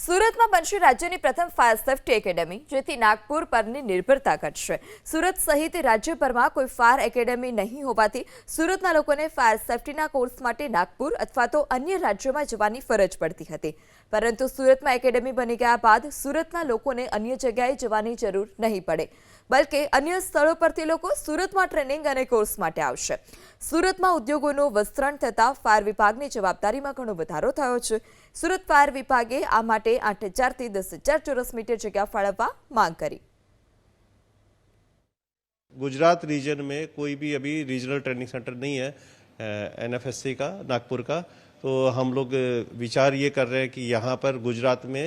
સુરતમાં બનશે રાજ્યની પ્રથમ ફાયર સેફ્ટી એકેડેમી, જેથી નાગપુર પરની નિર્ભરતા ઘટશે। સુરત સહિત રાજ્યભરમાં કોઈ ફાયર એકેડેમી નહીં હોવાથી સુરતના લોકોને ફાયર સેફ્ટીના કોર્સ માટે નાગપુર અથવા તો અન્ય રાજ્યોમાં જવાની ફરજ પડતી હતી, પરંતુ સુરતમાં એકેડેમી બની ગયા બાદ સુરતના લોકોને અન્ય જગ્યાએ જવાની જરૂર નહીં પડે, બલકે અન્ય સ્થળો પરથી લોકો સુરતમાં ટ્રેનિંગ અને કોર્સ માટે આવશે। સુરતમાં ઉદ્યોગોનું વિસ્તરણ થતાં ફાયર વિભાગની જવાબદારીમાં ઘણો વધારો થયો છે। સુરત ફાયર વિભાગે આ માટે 8,000 થી 10,000 ચોરस मीटर जगह फाड़वा मांग करी। गुजरात रीजन में कोई भी अभी रीजनल ट्रेनिंग सेंटर नहीं है एनएफएससी का नागपुर का, तो हम लोग विचार ये कर रहे हैं कि यहाँ पर गुजरात में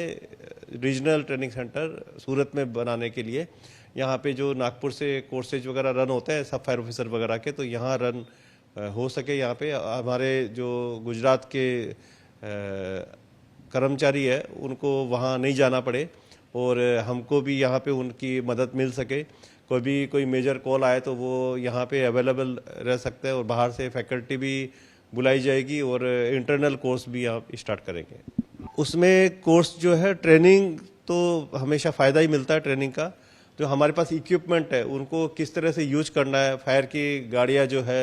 रीजनल ट्रेनिंग सेंटर सूरत में बनाने के लिए यहाँ पे जो नागपुर से कोर्सेज वगैरह रन होते हैं सब फायर ऑफिसर वगैरह के, तो यहाँ रन हो सके। यहाँ पे हमारे जो गुजरात के कर्मचारी है उनको वहाँ नहीं जाना पड़े और हमको भी यहाँ पे उनकी मदद मिल सके। कोई मेजर कॉल आए तो वो यहाँ पे अवेलेबल रह सकते हैं और बाहर से फैकल्टी भी बुलाई जाएगी और इंटरनल कोर्स भी यहाँ स्टार्ट करेंगे। उसमें कोर्स जो है ट्रेनिंग तो हमेशा फ़ायदा ही मिलता है ट्रेनिंग का। जो हमारे पास इक्विपमेंट है उनको किस तरह से यूज करना है, फायर की गाड़ियाँ जो है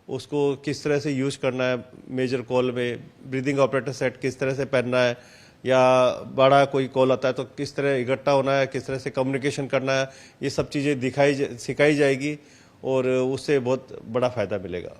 उसको किस तरह से यूज करना है, मेजर कॉल में ब्रीदिंग ऑपरेटर सेट किस तरह से पहनना है, या बड़ा कोई कॉल आता है तो किस तरह इकट्ठा होना है, किस तरह से कम्युनिकेशन करना है, ये सब चीज़ें सिखाई जाएगी और उससे बहुत बड़ा फ़ायदा मिलेगा।